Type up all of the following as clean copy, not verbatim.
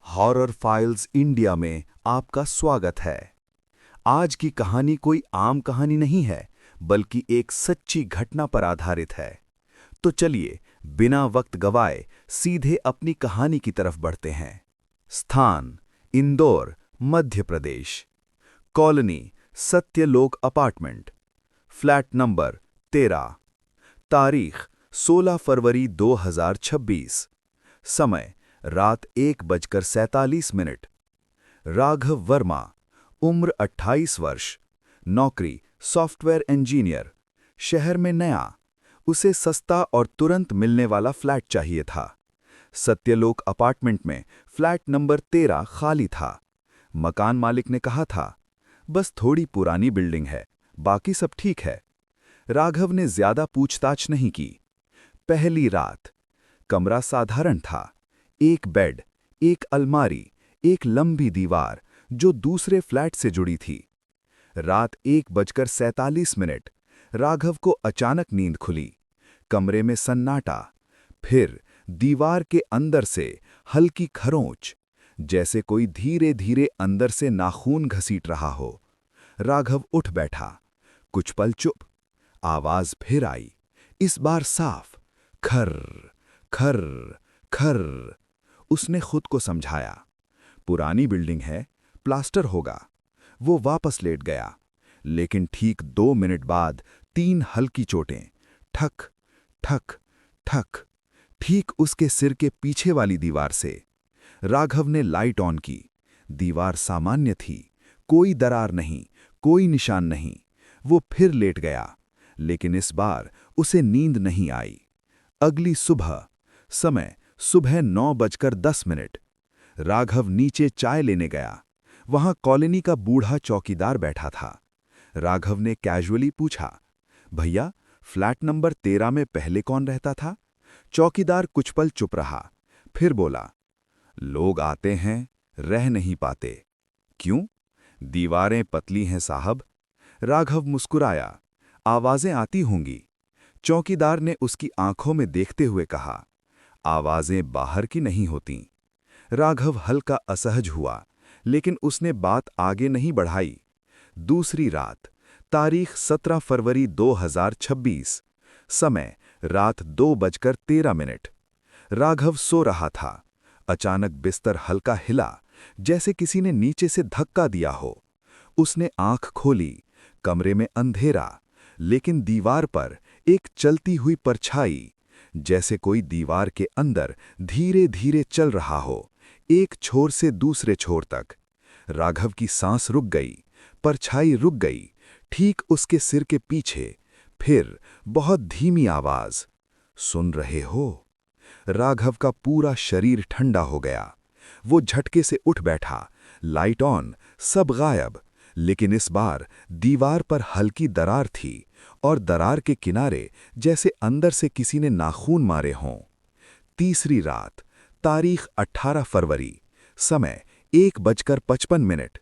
Horror files India में आपका स्वागत है। आज की कहानी कोई आम कहानी नहीं है, बल्कि एक सच्ची घटना पर आधारित है। तो चलिए, बिना वक्त गवाए सीधे अपनी कहानी की तरफ बढ़ते हैं। स्थान: Indore, Madhya Pradesh. Colony: Satyalok apartment. Flat number 13। तारीख: 16 फरवरी 2026। समय: रात 1:47। राघव वर्मा, उम्र 28 वर्ष। नौकरी: सॉफ्टवेयर इंजीनियर। शहर में नया, उसे सस्ता और तुरंत मिलने वाला फ्लैट चाहिए था। सत्यलोक अपार्टमेंट में फ्लैट नंबर 13 खाली था। मकान मालिक ने कहा था, बस थोड़ी पुरानी बिल्डिंग है, बाकी सब ठीक है। राघव ने ज्यादा पूछताछ नहीं की। पहली रात। कमरा साधारण था। एक बेड, एक अलमारी, एक लंबी दीवार जो दूसरे फ्लैट से जुड़ी थी। रात 1:47। राघव को अचानक नींद खुली। कमरे में सन्नाटा। फिर दीवार के अंदर से हल्की खरोंच, जैसे कोई धीरे धीरे अंदर से नाखून घसीट रहा हो। राघव उठ बैठा। कुछ पल चुप। आवाज फिर आई, इस बार साफ। खर खर खर। उसने खुद को समझाया, पुरानी बिल्डिंग है, प्लास्टर होगा। वो वापस लेट गया। लेकिन ठीक 2 मिनट बाद 3 हल्की चोटें। ठक ठक ठक, ठीक उसके सिर के पीछे वाली दीवार से। राघव ने लाइट ऑन की। दीवार सामान्य थी, कोई दरार नहीं, कोई निशान नहीं। वो फिर लेट गया, लेकिन इस बार उसे नींद नहीं आई। अगली सुबह। समय: सुबह 9:10। राघव नीचे चाय लेने गया। वहां कॉलोनी का बूढ़ा चौकीदार बैठा था। राघव ने कैजुअली पूछा, भैया, फ्लैट नंबर 13 में पहले कौन रहता था? चौकीदार कुछ पल चुप रहा, फिर बोला, लोग आते हैं, रह नहीं पाते। क्यों? दीवारें पतली हैं साहब। राघव मुस्कुराया, आवाजें आती होंगी। चौकीदार ने उसकी आंखों में देखते हुए कहा, आवाजें बाहर की नहीं होतीं। राघव हल्का असहज हुआ, लेकिन उसने बात आगे नहीं बढ़ाई। दूसरी रात। तारीख: 17 फरवरी 2026। समय: रात 2:13। राघव सो रहा था। अचानक बिस्तर हल्का हिला, जैसे किसी ने नीचे से धक्का दिया हो। उसने आंख खोली। कमरे में अंधेरा, लेकिन दीवार पर एक चलती हुई परछाई, जैसे कोई दीवार के अंदर धीरे धीरे चल रहा हो, एक छोर से दूसरे छोर तक। राघव की सांस रुक गई। परछाई रुक गई, ठीक उसके सिर के पीछे। फिर बहुत धीमी आवाज, सुन रहे हो? राघव का पूरा शरीर ठंडा हो गया। वो झटके से उठ बैठा। लाइट ऑन, सब गायब। लेकिन इस बार दीवार पर हल्की दरार थी, और दरार के किनारे जैसे अंदर से किसी ने नाखून मारे हों। तीसरी रात। तारीख: 18 फरवरी। समय: 1:55।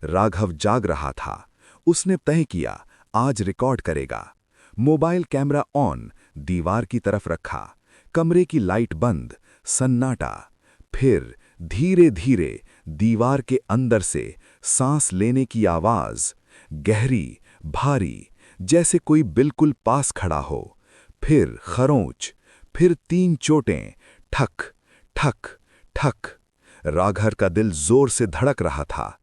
राघव जाग रहा था। उसने तय किया, आज रिकॉर्ड करेगा। मोबाइल कैमरा ऑन, दीवार की तरफ रखा। कमरे की लाइट बंद, सन्नाटा। फिर धीरे धीरे दीवार के अंदर से सांस लेने की आवाज, गहरी, भारी, जैसे कोई बिल्कुल पास खड़ा हो। फिर खरोंच, फिर 3 चोटें। ठक ठक ठक। राघव का दिल जोर से धड़क रहा था।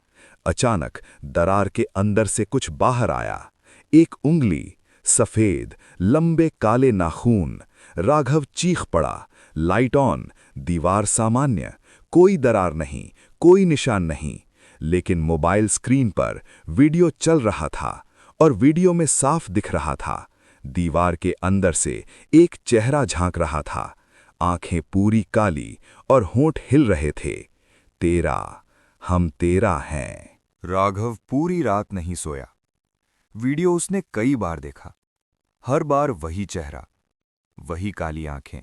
अचानक दरार के अंदर से कुछ बाहर आया। एक उंगली, सफेद, लंबे काले नाखून। राघव चीख पड़ा। लाइट ऑन, दीवार सामान्य, कोई दरार नहीं, कोई निशान नहीं। लेकिन मोबाइल स्क्रीन पर वीडियो चल रहा था, और वीडियो में साफ दिख रहा था, दीवार के अंदर से एक चेहरा झांक रहा था। आंखें पूरी काली और होंठ हिल रहे थे। तेरा, हम तेरा हैं। राघव पूरी रात नहीं सोया। वीडियो उसने कई बार देखा। हर बार वही चेहरा, वही काली आंखें,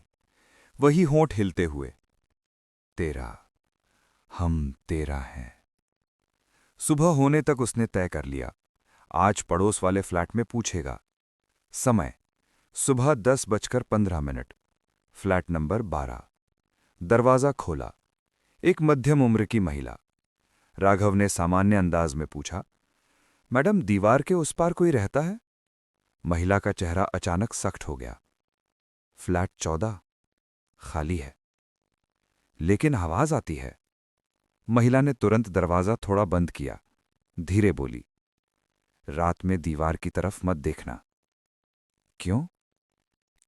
वही होंठ हिलते हुए। तेरा, हम तेरा हैं। सुबह होने तक उसने तय कर लिया, आज पड़ोस वाले फ्लैट में पूछेगा। समय: सुबह 10:15। Flat number 12। दरवाजा खोला। एक मध्यम उम्र की महिला। राघव ने सामान्य अंदाज में पूछा, मैडम, दीवार के उस पार कोई रहता है? महिला का चेहरा अचानक सख्त हो गया। फ्लैट 14 खाली है, लेकिन आवाज आती है। महिला ने तुरंत दरवाजा थोड़ा बंद किया, धीरे बोली, रात में दीवार की तरफ मत देखना। क्यों?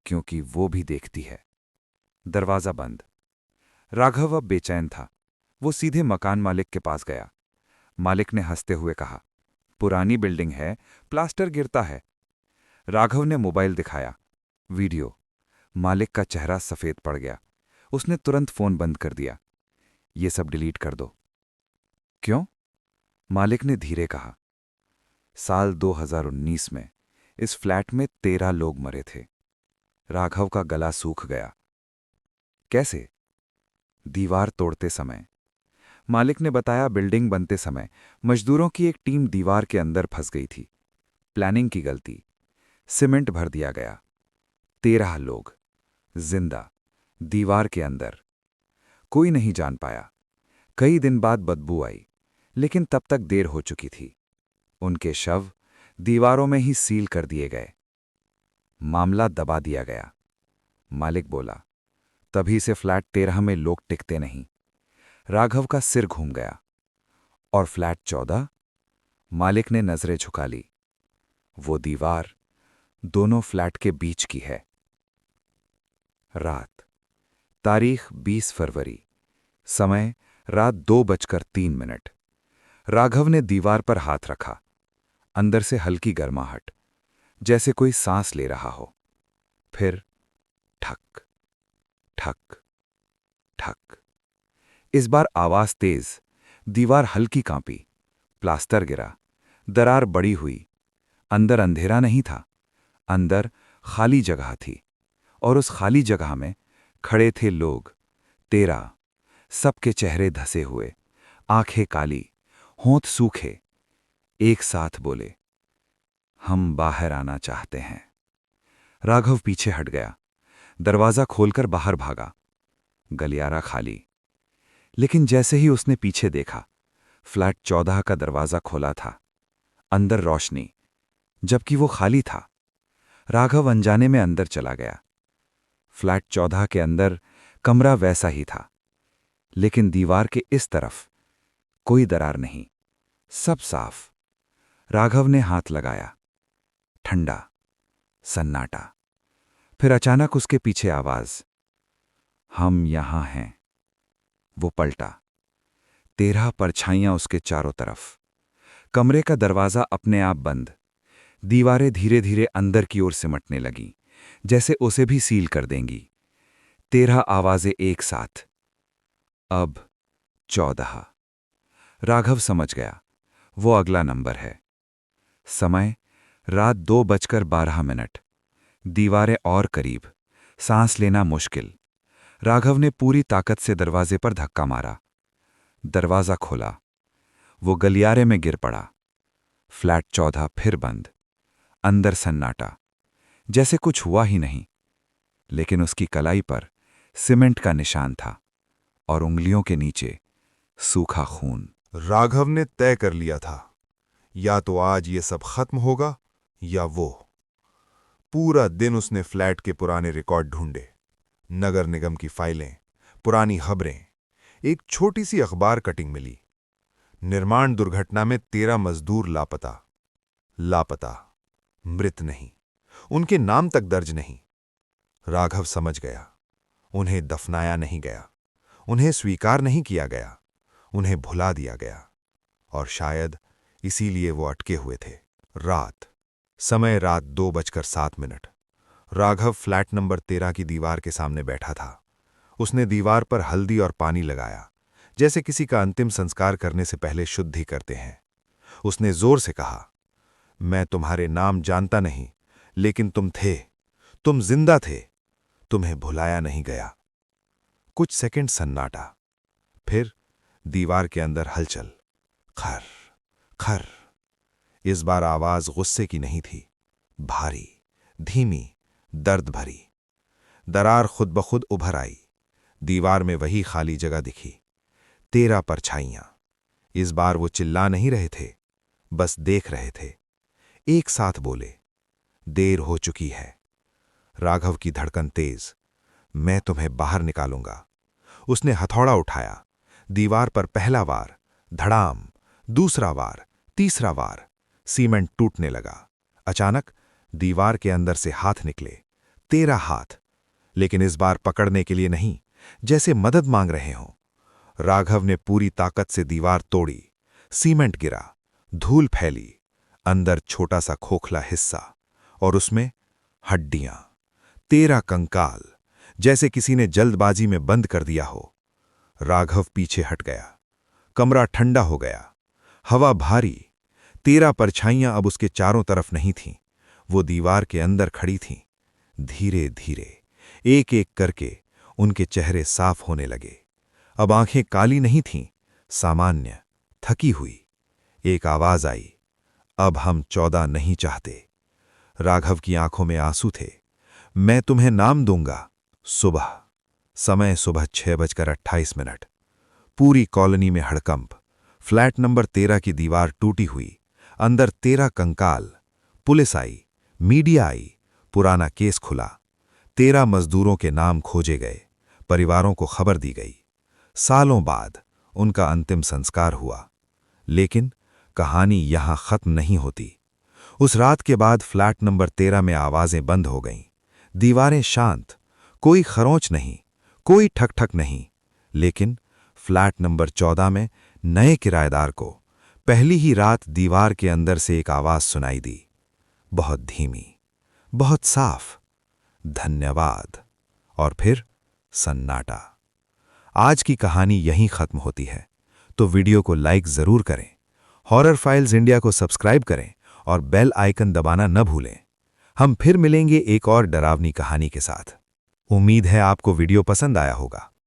क्योंकि वो भी देखती है। दरवाजा बंद। राघव अब बेचैन था। वो सीधे मकान मालिक के पास गया। मालिक ने हंसते हुए कहा, पुरानी बिल्डिंग है, प्लास्टर गिरता है। राघव ने मोबाइल दिखाया, वीडियो। मालिक का चेहरा सफेद पड़ गया। उसने तुरंत फोन बंद कर दिया। ये सब डिलीट कर दो। क्यों? मालिक ने धीरे कहा, साल 2019 में इस फ्लैट में 13 लोग मरे थे। राघव का गला सूख गया। कैसे? दीवार तोड़ते समय। मालिक ने बताया, बिल्डिंग बनते समय मजदूरों की एक टीम दीवार के अंदर फंस गई थी। प्लानिंग की गलती। सीमेंट भर दिया गया। 13 लोग जिंदा दीवार के अंदर। कोई नहीं जान पाया। कई दिन बाद बदबू आई, लेकिन तब तक देर हो चुकी थी। उनके शव दीवारों में ही सील कर दिए गए। मामला दबा दिया गया। मालिक बोला, तभी से फ्लैट 13 में लोग टिकते नहीं। राघव का सिर घूम गया। और फ्लैट 14? मालिक ने नजरें झुका ली। वो दीवार दोनों फ्लैट के बीच की है। रात, तारीख 20 फरवरी, समय रात 2:03। राघव ने दीवार पर हाथ रखा। अंदर से हल्की गर्माहट, जैसे कोई सांस ले रहा हो। फिर ठक ठक ठक। इस बार आवाज तेज। दीवार हल्की कांपी। प्लास्टर गिरा। दरार बड़ी हुई। अंदर अंधेरा नहीं था। अंदर खाली जगह थी। और उस खाली जगह में खड़े थे लोग। 13। सबके चेहरे धसे हुए, आंखें काली, होंठ सूखे। एक साथ बोले, हम बाहर आना चाहते हैं। राघव पीछे हट गया। दरवाजा खोलकर बाहर भागा। गलियारा खाली। लेकिन जैसे ही उसने पीछे देखा, फ्लैट 14 का दरवाजा खोला था। अंदर रोशनी, जबकि वो खाली था। राघव अनजाने में अंदर चला गया। फ्लैट 14 के अंदर कमरा वैसा ही था, लेकिन दीवार के इस तरफ कोई दरार नहीं, सब साफ। राघव ने हाथ लगाया। ठंडा, सन्नाटा। फिर अचानक उसके पीछे आवाज, हम यहां हैं। वो पलटा। 13 परछाइयां उसके चारों तरफ। कमरे का दरवाजा अपने आप बंद। दीवारें धीरे धीरे अंदर की ओर सिमटने लगीं, जैसे उसे भी सील कर देंगी। 13 आवाजें एक साथ। अब 14। राघव समझ गया, वो अगला नंबर है। समय रात 2:12। दीवारें और करीब, सांस लेना मुश्किल। राघव ने पूरी ताकत से दरवाजे पर धक्का मारा। दरवाजा खोला। वो गलियारे में गिर पड़ा। फ्लैट 14 फिर बंद। अंदर सन्नाटा, जैसे कुछ हुआ ही नहीं। लेकिन उसकी कलाई पर सीमेंट का निशान था और उंगलियों के नीचे सूखा खून। राघव ने तय कर लिया था, या तो आज ये सब खत्म होगा या वो। पूरा दिन उसने फ्लैट के पुराने रिकॉर्ड ढूंढे, नगर निगम की फाइलें, पुरानी खबरें। एक छोटी सी अखबार कटिंग मिली, निर्माण दुर्घटना में 13 मजदूर लापता। लापता, मृत नहीं, उनके नाम तक दर्ज नहीं। राघव समझ गया, उन्हें दफनाया नहीं गया, उन्हें स्वीकार नहीं किया गया, उन्हें भुला दिया गया। और शायद इसीलिए वो अटके हुए थे। रात, समय रात 2:07। राघव फ्लैट नंबर 13 की दीवार के सामने बैठा था। उसने दीवार पर हल्दी और पानी लगाया, जैसे किसी का अंतिम संस्कार करने से पहले शुद्धि करते हैं। उसने जोर से कहा, मैं तुम्हारे नाम जानता नहीं, लेकिन तुम थे, तुम जिंदा थे, तुम्हें भुलाया नहीं गया। कुछ सेकंड सन्नाटा, फिर दीवार के अंदर हलचल। खर खर। इस बार आवाज गुस्से की नहीं थी, भारी, धीमी, दर्द भरी। दरार खुद ब खुद उभर आई। दीवार में वही खाली जगह दिखी, 13 परछाइयां। इस बार वो चिल्ला नहीं रहे थे, बस देख रहे थे। एक साथ बोले, देर हो चुकी है। राघव की धड़कन तेज। मैं तुम्हें बाहर निकालूंगा। उसने हथौड़ा उठाया। दीवार पर पहला वार, धड़ाम, दूसरा वार, तीसरा वार। सीमेंट टूटने लगा। अचानक दीवार के अंदर से हाथ निकले, 13 हाथ, लेकिन इस बार पकड़ने के लिए नहीं, जैसे मदद मांग रहे हों। राघव ने पूरी ताकत से दीवार तोड़ी। सीमेंट गिरा, धूल फैली, अंदर छोटा सा खोखला हिस्सा, और उसमें हड्डियां, 13 कंकाल, जैसे किसी ने जल्दबाजी में बंद कर दिया हो। राघव पीछे हट गया। कमरा ठंडा हो गया, हवा भारी। 13 परछाइयां अब उसके चारों तरफ नहीं थीं, वो दीवार के अंदर खड़ी थीं। धीरे धीरे, एक एक करके उनके चेहरे साफ होने लगे। अब आंखें काली नहीं थीं, सामान्य, थकी हुई। एक आवाज आई, अब हम 14 नहीं चाहते। राघव की आंखों में आंसू थे। मैं तुम्हें नाम दूंगा। सुबह। समय सुबह 6:28। पूरी कॉलोनी में हड़कंप। फ्लैट नंबर 13 की दीवार टूटी हुई, अंदर 13 कंकाल। पुलिस आई, मीडिया आई, पुराना केस खुला। 13 मजदूरों के नाम खोजे गए, परिवारों को खबर दी गई। सालों बाद उनका अंतिम संस्कार हुआ। लेकिन कहानी यहां खत्म नहीं होती। उस रात के बाद फ्लैट नंबर 13 में आवाजें बंद हो गईं। दीवारें शांत, कोई खरोंच नहीं, कोई ठक-ठक नहीं। लेकिन फ्लैट नंबर 14 में नए किराएदार को पहली ही रात दीवार के अंदर से एक आवाज सुनाई दी, बहुत धीमी, बहुत साफ, धन्यवाद। और फिर सन्नाटा। आज की कहानी यहीं खत्म होती है, तो वीडियो को लाइक जरूर करें, हॉरर फाइल्स इंडिया को सब्सक्राइब करें और बेल आइकन दबाना न भूलें। हम फिर मिलेंगे एक और डरावनी कहानी के साथ। उम्मीद है आपको वीडियो पसंद आया होगा।